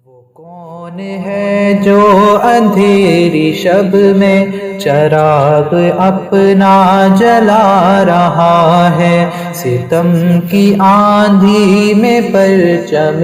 وہ کون ہے جو اندھیری شب میں چراغ اپنا جلا رہا ہے، ستم کی آندھی میں پرچم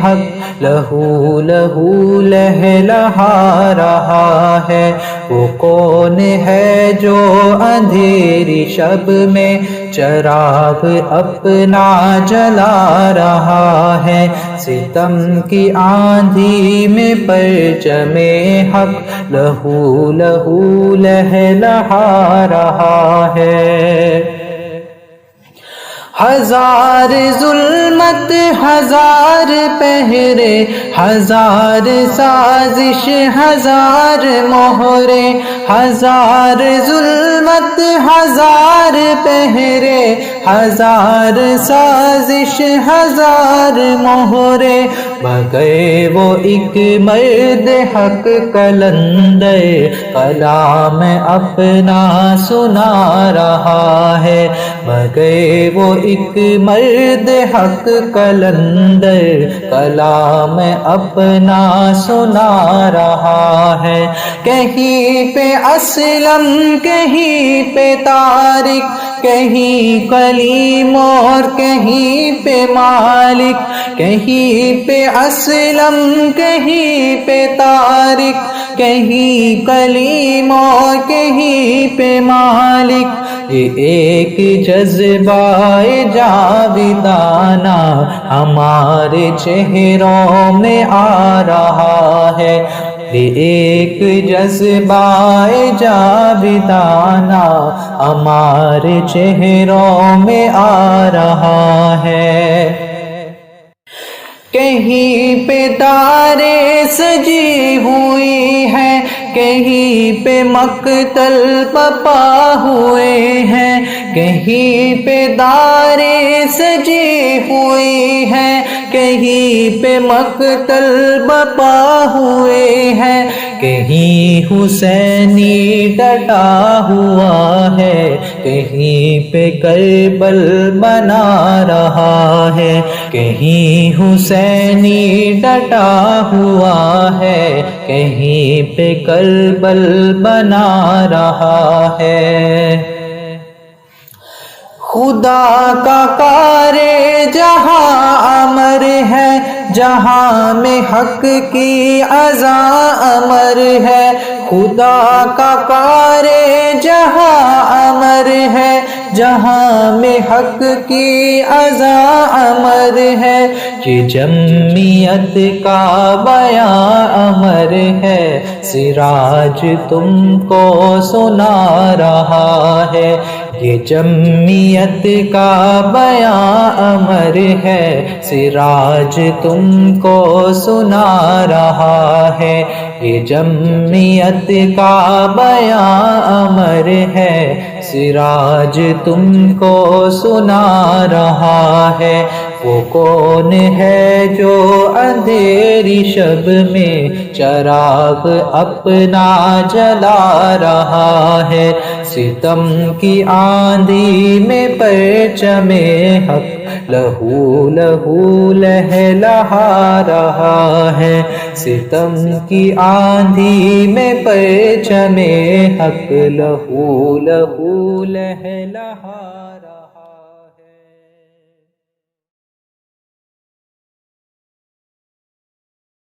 حق لہو لہو لہلہا رہا ہے۔ وہ کون ہے جو اندھیری شب میں چراغ اپنا جلا رہا ہے، ستم کی آندھی میں پرچم حق لہو لہو لہلہا رہا ہے۔ ہزار ظلمت ہزار پہرے، ہزار سازش ہزار مہرے، ہزار ظلمت ہزار پہرے، ہزار سازش ہزار مہرے، مگر وہ ایک مرد حق قلندر کلام اپنا سنا رہا ہے، مگر وہ ایک مرد حق قلندر کلام اپنا سنا رہا ہے۔ کہیں پہ اسلم کہیں پہ طارق، کہیں کلیم اور کہیں پہ مالک، کہیں پہ اسلم کہیں پہ طارق، کہیں کلیم اور کہیں پہ مالک، یہ ایک جذبہ جاویدانہ ہمارے چہروں میں آ رہا ہے، یہ ایک جذبہ جاویدانہ ہمارے چہروں میں آ رہا ہے۔ کہیں پہ تارے سجی ہوئی ہیں، کہیں پہ مقتل پپا ہوئے ہیں، کہیں پہ دارے سجی ہوئی ہیں، کہیں پہ مقتل بپا ہوئے ہیں، کہیں حسینی ڈٹا ہوا ہے، کہیں پہ کربل بنا رہا ہے، کہیں حسینی ڈٹا ہوا ہے، کہیں پہ کربل بنا رہا ہے۔ خدا کا کار جہاں امر ہے، جہاں میں حق کی عزا امر ہے، خدا کا کار جہاں امر ہے، جہاں میں حق کی عزا امر ہے، یہ جمعیت کا بیان امر ہے، سراج تم کو سنا رہا ہے، یہ جمعیت کا بیان امر ہے، سراج تم کو سنا رہا ہے، یہ جمعیت کا بیان امر ہے، سراج تم کو سنا رہا ہے۔ وہ کون ہے جو اندھیری شب میں چراغ اپنا جلا رہا ہے، ستم کی آندھی میں پرچم حق لہو لہو لہلہا رہا ہے، ستم کی آندھی میں پرچم حق لہو لہو لہلہا